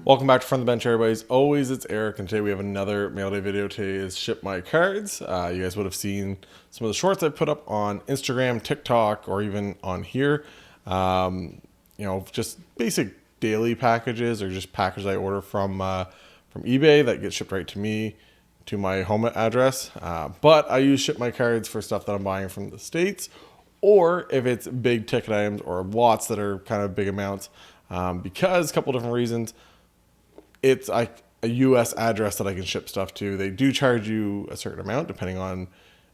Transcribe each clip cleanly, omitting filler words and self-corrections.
Welcome back to From the Bench, everybody. As always, it's Eric, and today we have another mail day video. Today is Ship My Cards. You guys would have seen some of the shorts I put up on Instagram, TikTok, or even on here. Just basic daily packages or just packages I order from eBay that get shipped right to me, to my home address. But I use Ship My Cards for stuff that I'm buying from the States, or if it's big ticket items or lots that are kind of big amounts, because a couple different reasons. It's like a U.S. address that I can ship stuff to. They do charge you a certain amount depending on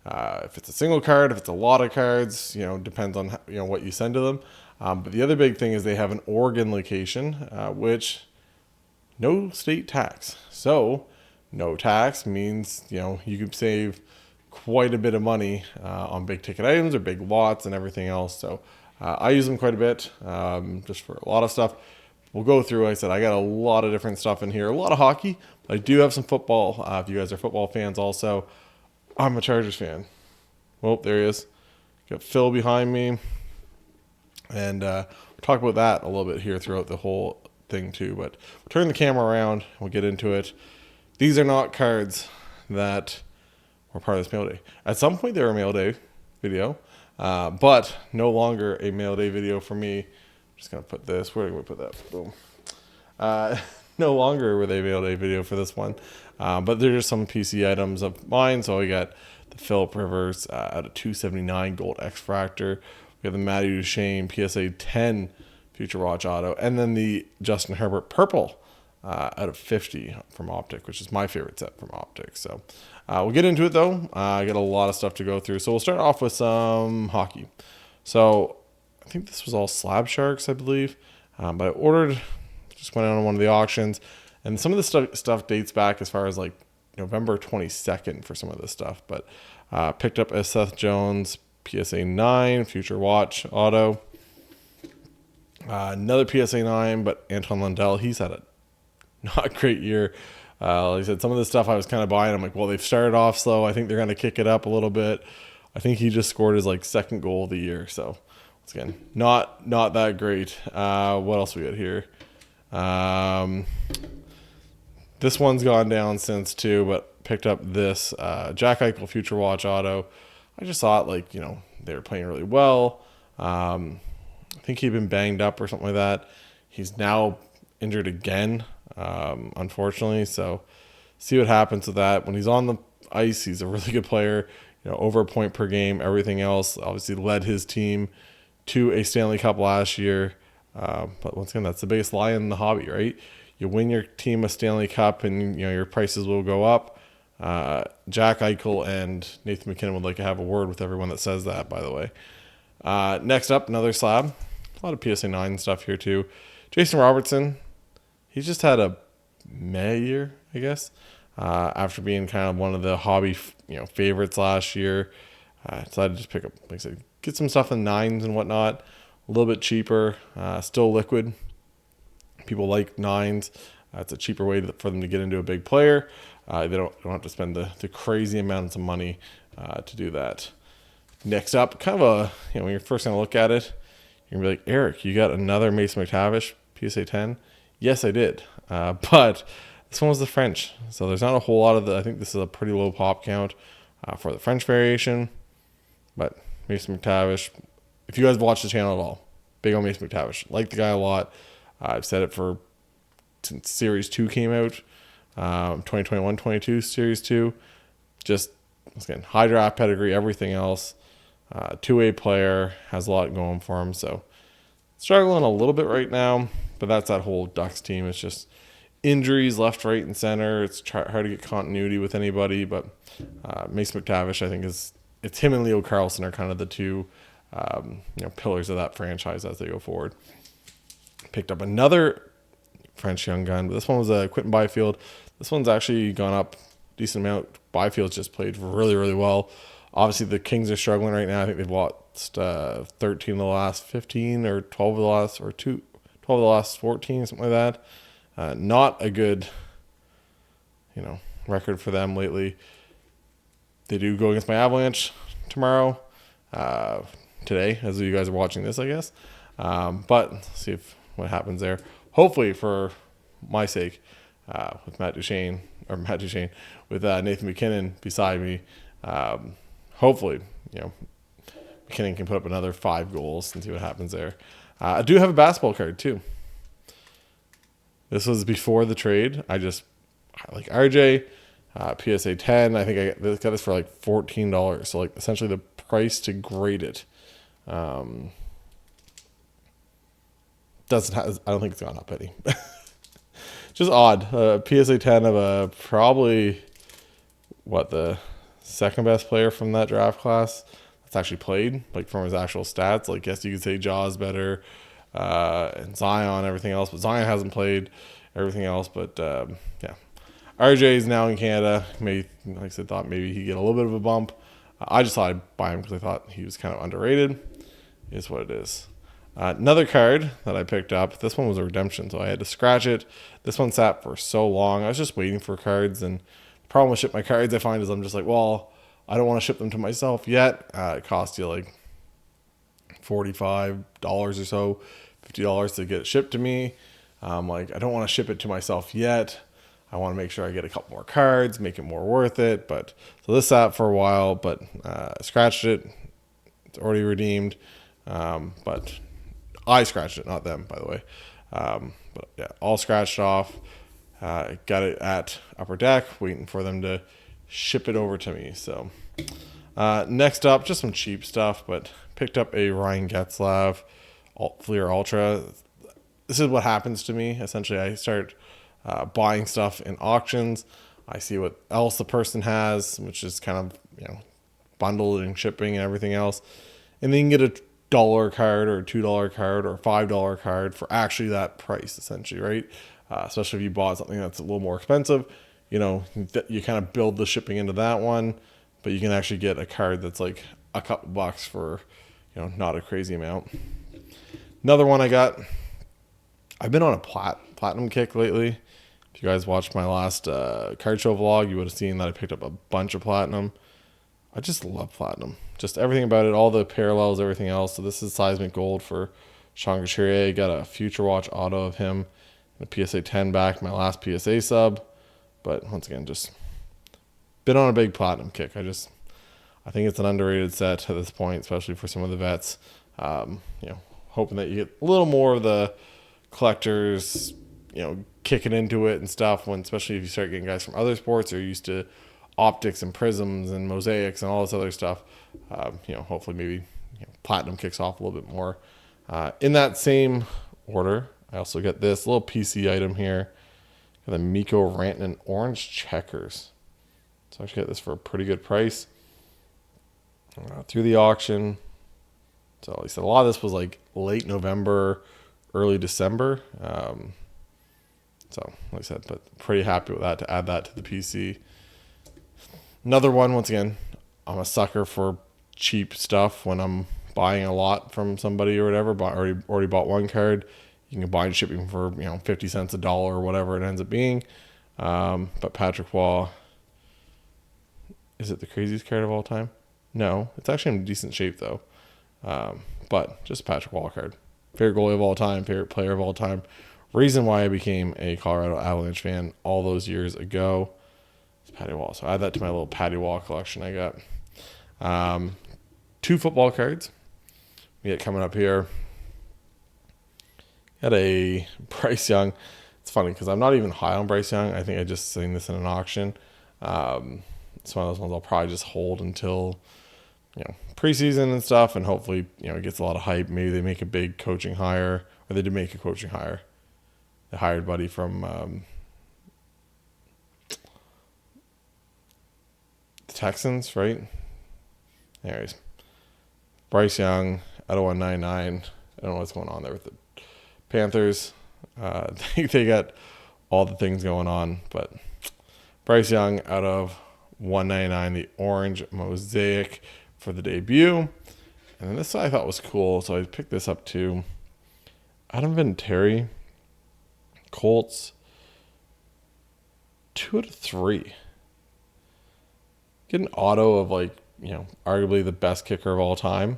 if it's a single card, if it's a lot of cards, depends on what you send to them. But the other big thing is they have an Oregon location, which no state tax. So no tax means, you can save quite a bit of money on big ticket items or big lots and everything else. So I use them quite a bit just for a lot of stuff. We'll go through. Like I said, I got a lot of different stuff in here, a lot of hockey, but I do have some football. If you guys are football fans also, I'm a Chargers fan. Well, there he is. Got Phil behind me. And we'll talk about that a little bit here throughout the whole thing too. But we'll turn the camera around. We'll get into it. These are not cards that were part of this mail day. At some point, they were a mail day video, but no longer a mail day video for me. Just going to put this. Where do we put that? Boom. No longer were they mail day video for this one. But they're just some PC items of mine. So we got the Phillip Rivers out of 279 Gold X Fractor. We have the Matty Duchene PSA 10 Future Watch Auto. And then the Justin Herbert Purple out of 50 from Optic, which is my favorite set from Optic. So we'll get into it, though. I got a lot of stuff to go through. So we'll start off with some hockey. So I think this was all Slab Sharks, I believe. But I ordered, just went on one of the auctions. And some of the stuff dates back as far as like November 22nd for some of this stuff. But picked up a Seth Jones PSA 9 Future Watch Auto. Another PSA 9, but Anton Lundell, he's had a not great year. Like I said, some of the stuff I was kind of buying, I'm like, well, they've started off slow. I think they're going to kick it up a little bit. I think he just scored his second goal of the year. So again, not that great. What else we got here? This one's gone down since too, but picked up this Jack Eichel Future Watch Auto. I just thought they were playing really well. I think he'd been banged up or something like that. He's now injured again, unfortunately. So see what happens with that. When he's on the ice, he's a really good player. Over a point per game. Everything else, obviously led his team to a Stanley Cup last year. But once again, that's the biggest lie in the hobby, right? You win your team a Stanley Cup and your prices will go up. Jack Eichel and Nathan McKinnon would like to have a word with everyone that says that, by the way. Next up, another slab. A lot of PSA 9 stuff here too. Jason Robertson, he's just had a meh year, I guess. After being kind of one of the hobby favorites last year. Decided to just pick up, like I said, get some stuff in 9s and whatnot. A little bit cheaper, still liquid. People like 9s. It's a cheaper way for them to get into a big player. They don't have to spend the crazy amounts of money to do that. Next up, kind of when you're first going to look at it, you're going to be like, Eric, you got another Mason McTavish PSA 10? Yes, I did. But this one was the French. So there's not a whole lot of I think this is a pretty low pop count for the French variation. But Mason McTavish, if you guys watch the channel at all, big on Mason McTavish. Like the guy a lot. I've said it since Series 2 came out. 2021-22 Series 2. Just, again, high draft pedigree, everything else. Two-way player, has a lot going for him. So struggling a little bit right now, but that's that whole Ducks team. It's just injuries left, right, and center. It's hard to get continuity with anybody, but Mason McTavish, I think, it's him and Leo Carlson are kind of the two pillars of that franchise as they go forward. Picked up another French young gun, but this one was a Quentin Byfield. This one's actually gone up a decent amount. Byfield's just played really, really well. Obviously, the Kings are struggling right now. I think they've lost 13 of the last 15 or 12 of the last, or 12 of the last 14, something like that. Not a good, record for them lately. They do go against my Avalanche tomorrow, today, as you guys are watching this, I guess. But let's see what happens there. Hopefully for my sake, with Matt Duchene, with Nathan McKinnon beside me. Hopefully, McKinnon can put up another 5 goals and see what happens there. I do have a basketball card too. This was before the trade. I like RJ, PSA 10. I think I got this for like $14. So like essentially the price to grade it. Doesn't have, I don't think it's gone up any. Just odd. PSA 10 of a probably the second best player from that draft class that's actually played, like from his actual stats. Like, yes, you could say Jaw's better, and Zion, everything else, but Zion hasn't played everything else. But yeah, RJ is now in Canada. Like I said, thought maybe he'd get a little bit of a bump. I just thought I'd buy him because I thought he was kind of underrated. Is what it is. Another card that I picked up, this one was a redemption, so I had to scratch it. This one sat for so long. I was just waiting for cards, and the problem with shipping my cards, I find, is I'm just like, well, I don't want to ship them to myself yet. It costs you like $45 or so, $50 to get it shipped to me. Like, I don't want to ship it to myself yet. I want to make sure I get a couple more cards, make it more worth it. But so this sat for a while, but I scratched it. It's already redeemed, but I scratched it, not them, by the way. But yeah, all scratched off. Got it at Upper Deck, waiting for them to ship it over to me. So next up, just some cheap stuff, but picked up a Ryan Getzlaf Fleer Ultra. This is what happens to me. Essentially, I start buying stuff in auctions. I see what else the person has, which is kind of, bundled and shipping and everything else. And then you can get a $1 card or a $2 card or a $5 card for actually that price, essentially, right? Especially if you bought something that's a little more expensive, you kind of build the shipping into that one, but you can actually get a card that's like a couple bucks for, not a crazy amount. Another one I got, I've been on a platinum kick lately. If you guys watched my last card show vlog, you would have seen that I picked up a bunch of platinum. I just love platinum. Just everything about it, all the parallels, everything else. So this is Seismic Gold for Sean Couturier. Got a Future Watch auto of him, and a PSA 10 back, my last PSA sub. But once again, just been on a big platinum kick. I think it's an underrated set at this point, especially for some of the vets. Hoping that you get a little more of the collectors, kicking into it and stuff, especially if you start getting guys from other sports or used to optics and prisms and mosaics and all this other stuff. Hopefully maybe platinum kicks off a little bit more. In that same order, I also get this little PC item here, the Mikko Rantanen orange checkers. So I actually get this for a pretty good price through the auction. So like I said, a lot of this was like late November, early December. So like I said, but pretty happy with that to add that to the PC. Another one, once again, I'm a sucker for cheap stuff when I'm buying a lot from somebody or whatever. But already bought one card. You can buy and shipping for 50 cents, $1 or whatever it ends up being. But Patrick Waugh, is it the craziest card of all time? No, it's actually in decent shape though. But just a Patrick Waugh card. Favorite goalie of all time, favorite player of all time. Reason why I became a Colorado Avalanche fan all those years ago. Patty Waugh. So I add that to my little Patty Waugh collection I got. 2 football cards. We get coming up here. Got a Bryce Young. It's funny because I'm not even high on Bryce Young. I think I just seen this in an auction. It's one of those ones I'll probably just hold until preseason and stuff, and hopefully it gets a lot of hype. Maybe they make a big coaching hire, or they did make a coaching hire. They hired Buddy from Texans, right? Anyways, Bryce Young out of 199. I don't know what's going on there with the Panthers. I think they got all the things going on, but Bryce Young out of 199, the orange mosaic for the debut. And then this I thought was cool, so I picked this up too. Adam Vinatieri, Colts, 2 out of 3. Get an auto of arguably the best kicker of all time.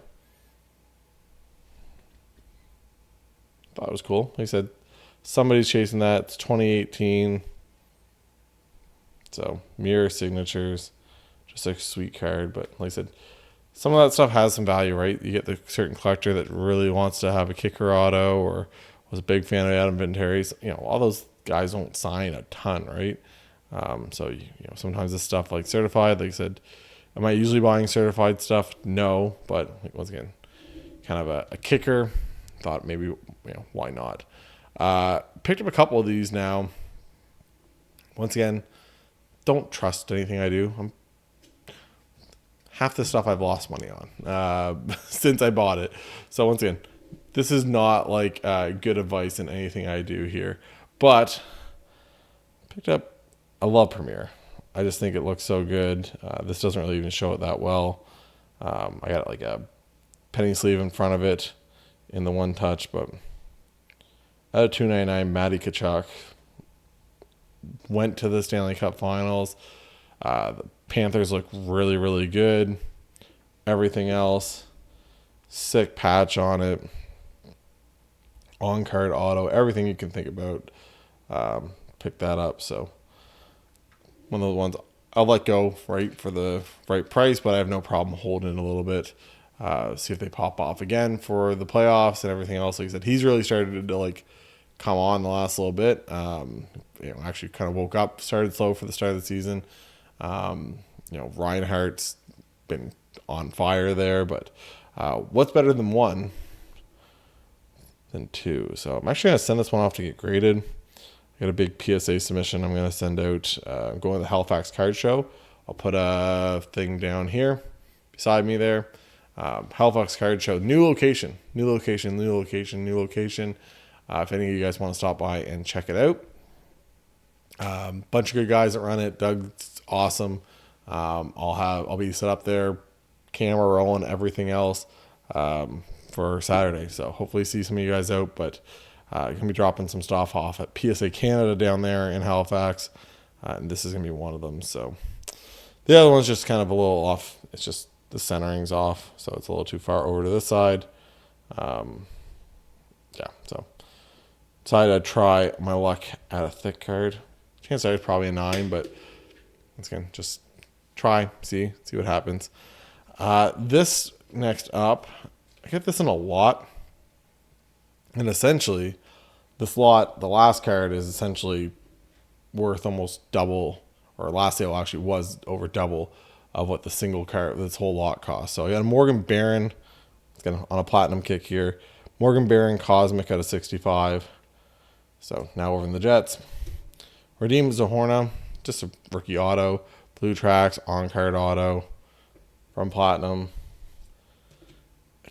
Thought it was cool. Like I said, somebody's chasing that. It's 2018. So mirror signatures, just a sweet card. But like I said, some of that stuff has some value, right? You get the certain collector that really wants to have a kicker auto or was a big fan of Adam Vinatieri's. All those guys don't sign a ton, right? So sometimes this stuff like certified, like I said, am I usually buying certified stuff? No, but once again, kind of a kicker. Thought maybe why not? Picked up a couple of these now. Once again, don't trust anything I do. Half the stuff I've lost money on since I bought it. So once again, this is not like good advice in anything I do here. But picked up, I love Premiere. I just think it looks so good. This doesn't really even show it that well. I got like a penny sleeve in front of it in the one touch, but out of $2.99, Matty Tkachuk went to the Stanley Cup Finals. The Panthers look really, really good. Everything else, sick patch on it. On-card auto, everything you can think about. Pick that up. So one of the ones I'll let go right for the right price, but I have no problem holding it a little bit. See if they pop off again for the playoffs and everything else. Like I said, he's really started to come on the last little bit. Actually kind of woke up, started slow for the start of the season. Reinhardt's been on fire there, but what's better than one than two? So I'm actually going to send this one off to get graded. I got a big PSA submission I'm going to send out. I'm going to the Halifax Card Show. I'll put a thing down here beside me there. Halifax Card Show, new location. If any of you guys want to stop by and check it out. Bunch of good guys that run it. Doug's awesome. I'll be set up there, camera rolling, everything else for Saturday. So hopefully see some of you guys out. But you're gonna be dropping some stuff off at PSA Canada down there in Halifax, and this is gonna be one of them. So the other one's just kind of a little off. It's just the centering's off, so it's a little too far over to this side. So decided to try my luck at a thick card. Chance is probably a 9, but once again, just try, see what happens. This next up, I get this in a lot, and essentially, this lot, the last card is essentially worth almost double, or last sale actually was over double of what the single card, this whole lot cost. So I got a Morgan Barron, it's on a platinum kick here. Morgan Barron Cosmic out of 65. So now over in the Jets. Radim Zohorna, just a rookie auto. Blue Tracks, on-card auto from Platinum.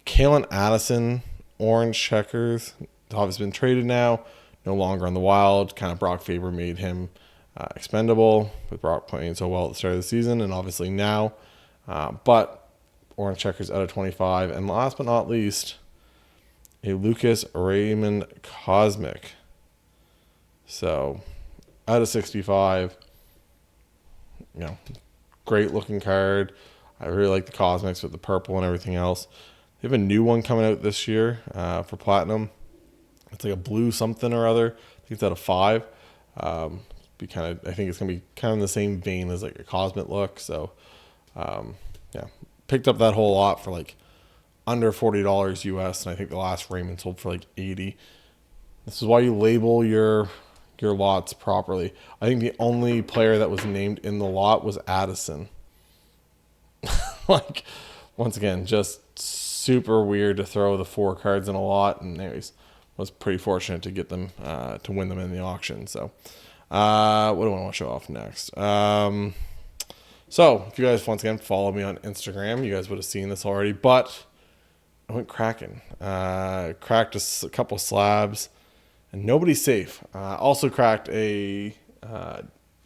Kalen Addison, orange checkers. Obviously been traded now. No longer on the Wild. Kind of Brock Faber made him expendable with Brock playing so well at the start of the season and obviously now. But orange checkers out of 25. And last but not least, a Lucas Raymond Cosmic. So out of 65, great looking card. I really like the Cosmics with the purple and everything else. They have a new one coming out this year for Platinum. It's like a blue something or other. I think it's out of 5. I think it's gonna be kind of in the same vein as like a Cosmic look. So picked up that whole lot for like under $40 US, and I think the last Raymond sold for like 80. This is why you label your lots properly. I think the only player that was named in the lot was Addison. Once again, just super weird to throw the 4 cards in a lot, and anyways, was pretty fortunate to get them to win them in the auction. So what do I want to show off next? So if you guys once again follow me on Instagram, you guys would have seen this already, but I went cracking. Cracked a couple slabs, and nobody's safe. Also cracked a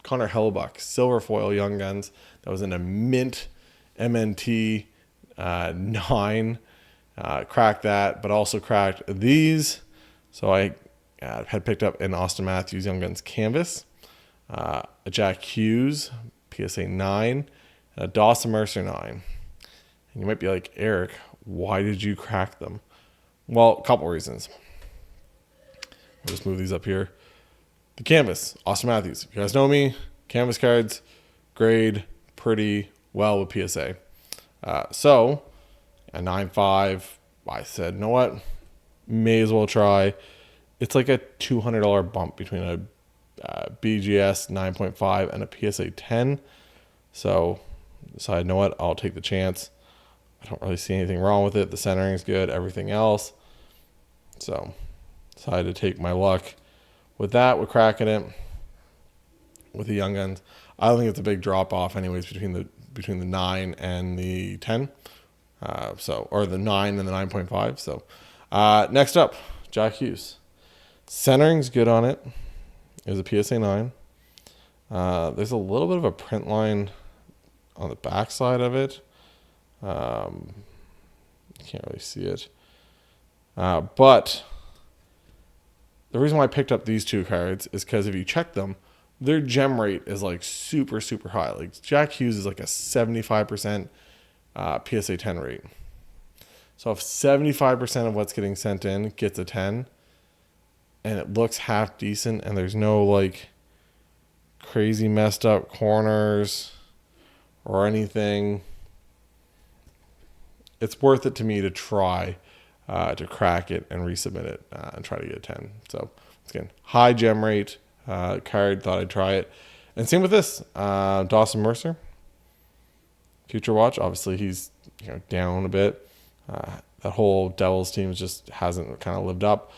Connor Hellebuck silver foil Young Guns that was in a mint MNT 9. Cracked that, but also cracked these. So I had picked up an Austin Matthews Young Guns canvas, a Jack Hughes PSA 9, and a Dawson Mercer 9. And you might be like, Eric, why did you crack them? Well, a couple reasons. I'll just move these up here. The canvas, Austin Matthews. If you guys know me, canvas cards grade pretty well with PSA. So a 9.5, I said, you know what? May as well try. It's like a $200 bump between a BGS 9.5 and a PSA 10. So decided, you know what? I'll take the chance. I don't really see anything wrong with it. The centering is good. Everything else. So decided to take my luck with that. We're cracking it with the Young Guns. I don't think it's a big drop off, anyways, between the 9 and the 10. Or the 9 and the 9.5. So next up, Jack Hughes. Centering's good on it. It was a PSA 9. There's a little bit of a print line on the back side of it. You can't really see it. But the reason why I picked up these two cards is because if you check them, their gem rate is like super, super high. Like Jack Hughes is like a 75% PSA 10 rate. So if 75% of what's getting sent in gets a 10 and it looks half decent and there's no like crazy messed up corners or anything, it's worth it to me to try to crack it and resubmit it and try to get a 10. So again, high gem rate card, thought I'd try it. And same with this, Dawson Mercer, Future Watch. Obviously he's down a bit. That whole Devils team just hasn't kind of lived up.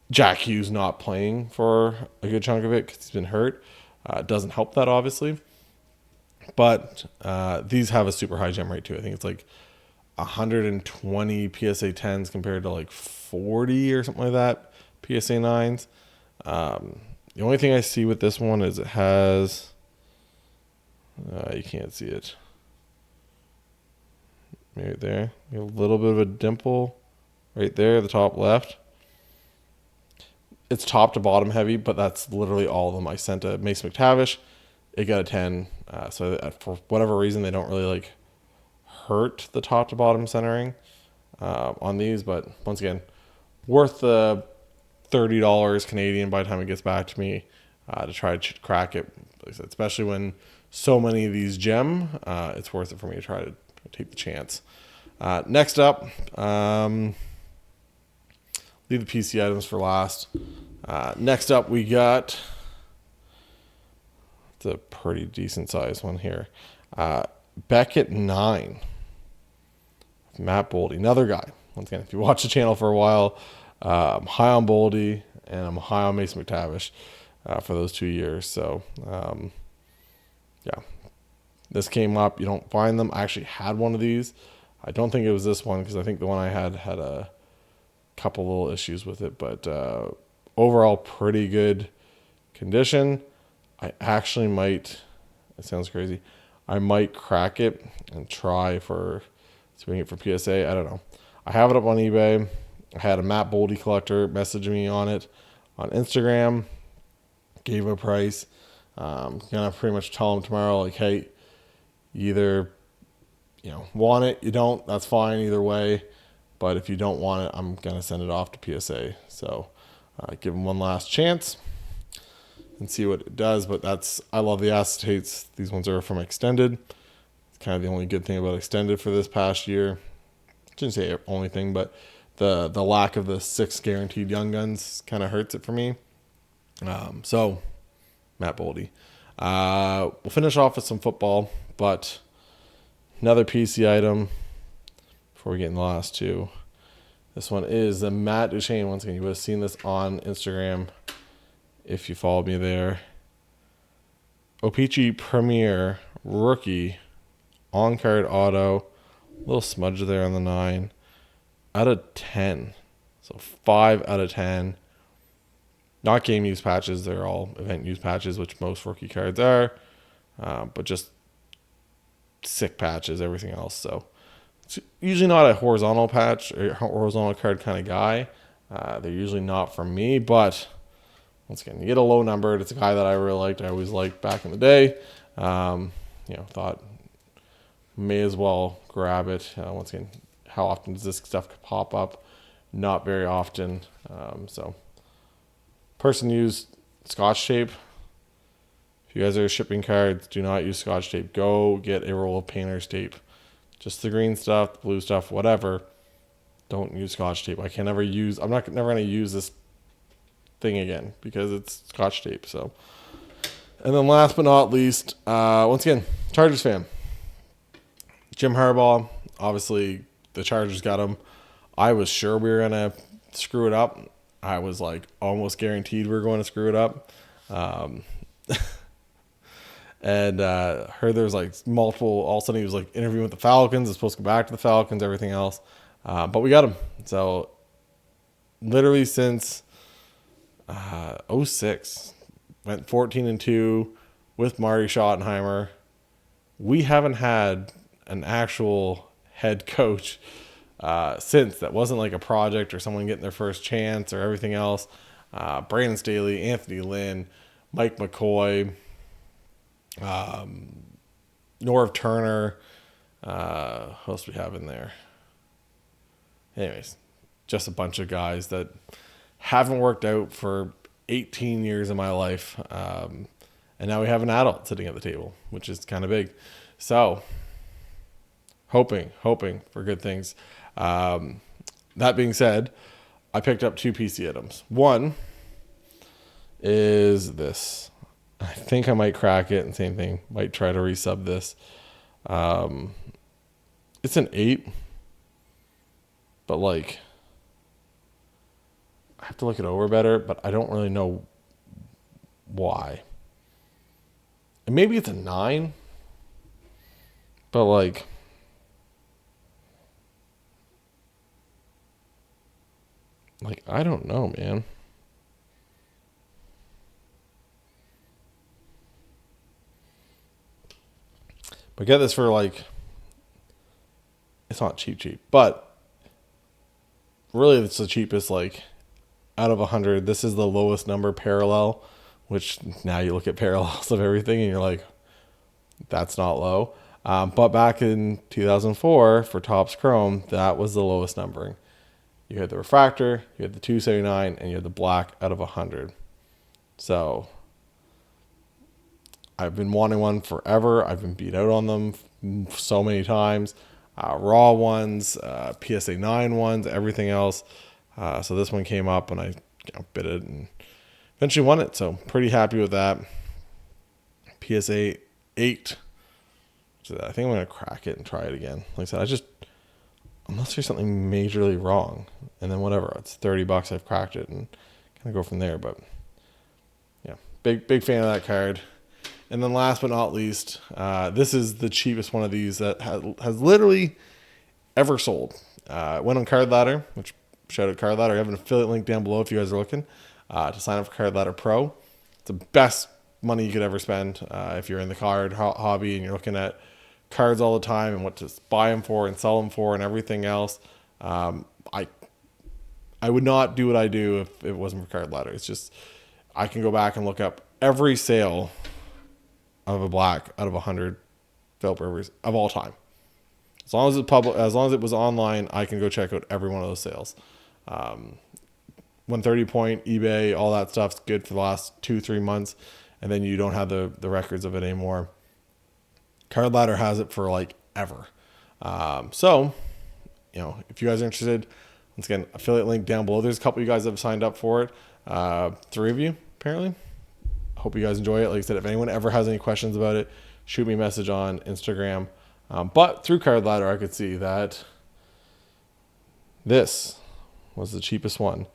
Jack Hughes not playing for a good chunk of it because he's been hurt. Doesn't help that, obviously. But these have a super high gem rate too. I think it's like 120 PSA 10s compared to like 40 or something like that PSA 9s. The only thing I see with this one is it has, you can't see it. Right there. A little bit of a dimple right there, the top left. It's top to bottom heavy, but that's literally all of them. I sent a Mace McTavish. It got a 10. So for whatever reason, they don't really like hurt the top to bottom centering on these. But once again, worth the $30 Canadian by the time it gets back to me to try to crack it. Like I said, especially when so many of these gem, it's worth it for me to try to take the chance. Next up, leave the PC items for last. Next up, we got, it's a pretty decent sized one here. Beckett 9. Matt Boldy, another guy. Once again, if you watch the channel for a while, I'm high on Boldy and I'm high on Mason McTavish for those 2 years. So, yeah, this came up. You don't find them. I actually had one of these. I don't think it was this one because I think the one I had a couple little issues with it, but overall pretty good condition. I actually might, it sounds crazy, I might crack it and try for doing it for PSA. I don't know. I have it up on eBay. I had a Matt Boldy collector message me on it on Instagram, gave him a price. Gonna pretty much tell him tomorrow, like, hey, either want it, you don't, that's fine either way. But if you don't want it, I'm gonna send it off to PSA. So give him one last chance and see what it does. But I love the acetates. These ones are from Extended. It's kind of the only good thing about Extended for this past year. I shouldn't say only thing, but the lack of the 6 guaranteed Young Guns kind of hurts it for me. So Matt Boldy. We'll finish off with some football, but another PC item before we get in the last two. This one is the Matt Duchene. Once again, you would have seen this on Instagram if you followed me there. O-Pee-Chee Premier rookie on-card auto. Little smudge there on the 9. Out of 10. So 5 out of 10. Not game use patches. They're all event use patches, which most rookie cards are. But just sick patches, everything else. So it's usually not a horizontal patch or horizontal card kind of guy. They're usually not for me, but once again, you get a low numbered. It's a guy that I really liked. I always liked back in the day. Thought may as well grab it. Once again, how often does this stuff pop up? Not very often. So Person used Scotch tape. If you guys are shipping cards, do not use Scotch tape. Go get a roll of painter's tape. Just the green stuff, the blue stuff, whatever. Don't use Scotch tape. I'm never going to use this thing again because it's Scotch tape. So, and then last but not least, once again, Chargers fan. Jim Harbaugh, obviously the Chargers got him. I was sure we were going to screw it up. I was like almost guaranteed we were going to screw it up. And heard there was like multiple, all of a sudden he was like interviewing with the Falcons, was supposed to go back to the Falcons, everything else. But we got him. So literally since 06, went 14-2 with Marty Schottenheimer. We haven't had an actual head coach since that wasn't like a project or someone getting their first chance or everything else. Brandon Staley, Anthony Lynn, Mike McCoy, Norv Turner. Who else do we have in there? Anyways, just a bunch of guys that haven't worked out for 18 years of my life. And now we have an adult sitting at the table, which is kind of big. So hoping for good things. That being said, I picked up 2 PC items. One is this. I think I might crack it, and same thing, might try to resub this. It's an 8, but like I have to look it over better, but I don't really know why. And maybe it's a 9, but like I don't know, man. But get this for like, it's not cheap, but really it's the cheapest, like out of 100. This is the lowest number parallel, which now you look at parallels of everything and you're like, that's not low. But back in 2004 for Topps Chrome, that was the lowest numbering. You had the refractor, you had the 279, and you had the black out of 100. So I've been wanting one forever. I've been beat out on them so many times. Raw ones, PSA 9 ones, everything else. So this one came up and I bid it and eventually won it. So pretty happy with that. PSA 8. So I think I'm going to crack it and try it again. Like I said, unless there's something majorly wrong, and then whatever, it's $30. I've cracked it and kind of go from there. But yeah, big fan of that card. And then last but not least, this is the cheapest one of these that has literally ever sold. Went on Card Ladder, which shout out Card Ladder. I have an affiliate link down below if you guys are looking to sign up for Card Ladder Pro. It's the best money you could ever spend if you're in the card hobby and you're looking at cards all the time and what to buy them for and sell them for and everything else. I would not do what I do if it wasn't for Card Ladder. It's just I can go back and look up every sale of a black out of 100 Philip Rivers of all time. As long as it's public, as long as it was online, I can go check out every one of those sales. 130 point, eBay, all that stuff's good for the last 2-3 months, and then you don't have the records of it anymore. Card Ladder has it for like ever. So, if you guys are interested, once again, affiliate link down below. There's a couple of you guys that have signed up for it. 3 of you, apparently. Hope you guys enjoy it. Like I said, if anyone ever has any questions about it, shoot me a message on Instagram. But through Card Ladder, I could see that this was the cheapest one.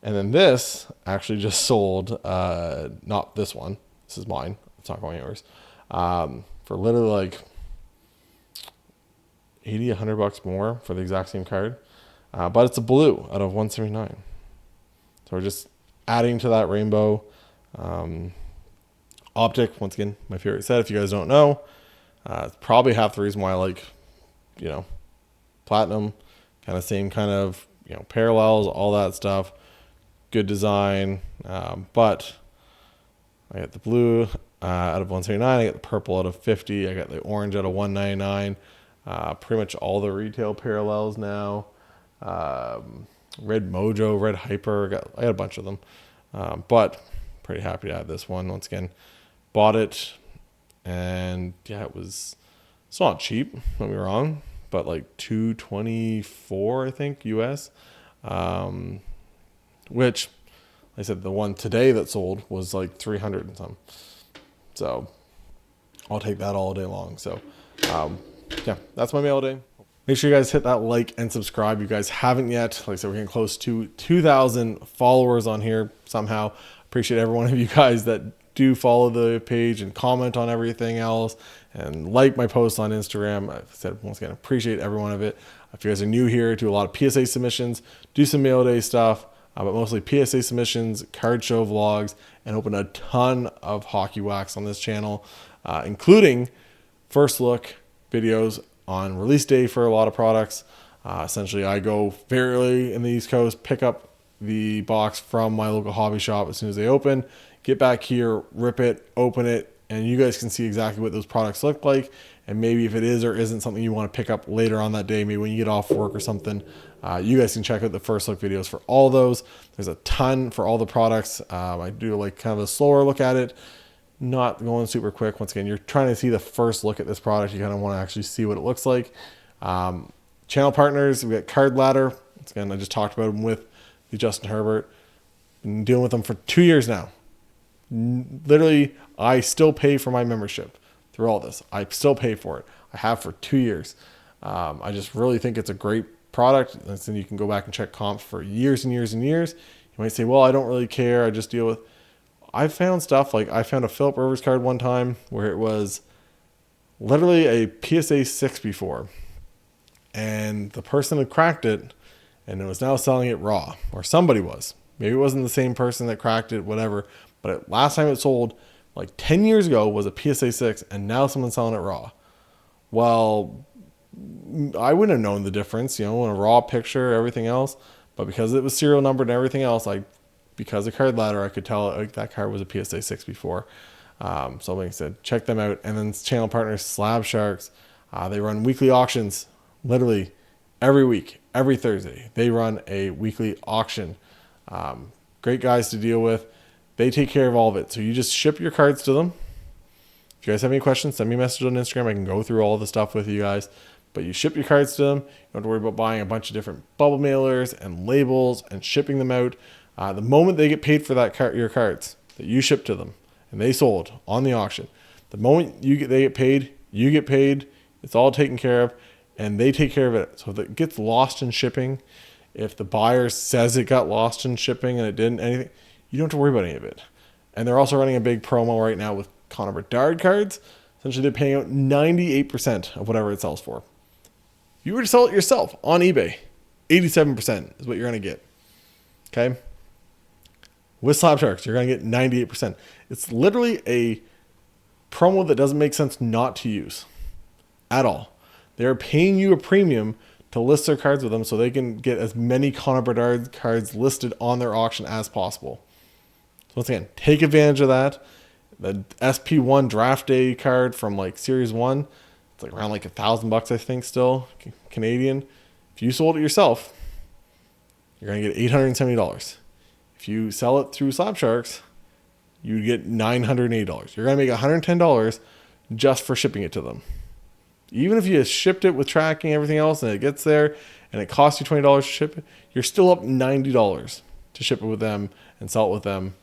And then this actually just sold, not this one. This is mine. It's not going yours. For literally like $80, $100 more for the exact same card. But it's a blue out of 179. So we're just adding to that rainbow. Optic, once again, my favorite set. If you guys don't know, it's probably half the reason why I like, platinum, kind of same kind of, parallels, all that stuff. Good design. But I got the blue out of 179. I got the purple out of 50. I got the orange out of 199. Pretty much all the retail parallels now. Red Mojo, Red Hyper. I got a bunch of them. But pretty happy to have this one. Once again, bought it, and yeah, it's not cheap, don't get me wrong, but like $224, I think, US. Which, like I said, the one today that sold was like 300 and some. So I'll take that all day long. So yeah, that's my mail day. Make sure you guys hit that like and subscribe. You guys haven't yet. Like I said, we're getting close to 2,000 followers on here somehow. Appreciate every one of you guys that do follow the page and comment on everything else and like my posts on Instagram. I said, once again, appreciate every one of it. If you guys are new here, do a lot of PSA submissions, do some mail day stuff, but mostly PSA submissions, card show vlogs, and open a ton of hockey wax on this channel, including first look videos on release day for a lot of products. Essentially, I go very early in the East Coast, pick up the box from my local hobby shop as soon as they open, get back here, rip it, open it, and you guys can see exactly what those products look like. And maybe if it is or isn't something you want to pick up later on that day, maybe when you get off work or something, you guys can check out the first look videos for all those. There's a ton for all the products. I do like kind of a slower look at it, not going super quick. Once again, you're trying to see the first look at this product. You kind of want to actually see what it looks like. Channel partners, we got Card Ladder. Once again, I just talked about them with the Justin Herbert. Been dealing with them for 2 years now. Literally, I still pay for my membership through all this. I still pay for it. I have for 2 years. I just really think it's a great product. And then you can go back and check comps for years and years and years. You might say, well, I don't really care. I just deal with... I found stuff like I found a Philip Rivers card one time where it was literally a PSA 6 before. And the person had cracked it and it was now selling it raw. Or somebody was. Maybe it wasn't the same person that cracked it, whatever. But last time it sold, like 10 years ago, was a PSA 6, and now someone's selling it raw. Well, I wouldn't have known the difference, in a raw picture, everything else. But because it was serial numbered and everything else, because of Card Ladder, I could tell that card was a PSA 6 before. So like I said, check them out. And then channel partners, Slab Sharks. They run weekly auctions, literally every week, every Thursday. They run a weekly auction. Great guys to deal with. They take care of all of it. So you just ship your cards to them. If you guys have any questions, send me a message on Instagram. I can go through all the stuff with you guys. But you ship your cards to them. You don't have to worry about buying a bunch of different bubble mailers and labels and shipping them out. The moment they get paid for your cards that you ship to them and they sold on the auction, the moment they get paid, you get paid. It's all taken care of, and they take care of it. So if it gets lost in shipping, if the buyer says it got lost in shipping and it didn't, anything, you don't have to worry about any of it. And they're also running a big promo right now with Connor Bedard cards. Essentially, they're paying out 98% of whatever it sells for. If you were to sell it yourself on eBay, 87% is what you're going to get. Okay? With Slab Sharks, you're going to get 98%. It's literally a promo that doesn't make sense not to use at all. They're paying you a premium to list their cards with them so they can get as many Connor Bedard cards listed on their auction as possible. So once again, take advantage of that. The SP1 draft day card from like Series 1, it's like around like $1,000 I think still, Canadian. If you sold it yourself, you're going to get $870. If you sell it through Slab Sharks, you get $980. You're going to make $110 just for shipping it to them. Even if you shipped it with tracking and everything else and it gets there and it costs you $20 to ship it, you're still up $90 to ship it with them and sell it with them.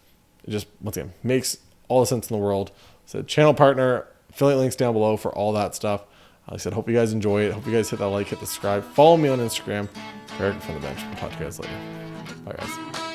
It just, once again, makes all the sense in the world. So channel partner, affiliate links down below for all that stuff. Like I said, hope you guys enjoy it. Hope you guys hit that like, hit the subscribe. Follow me on Instagram. Eric from the bench. We'll talk to you guys later. Bye, guys.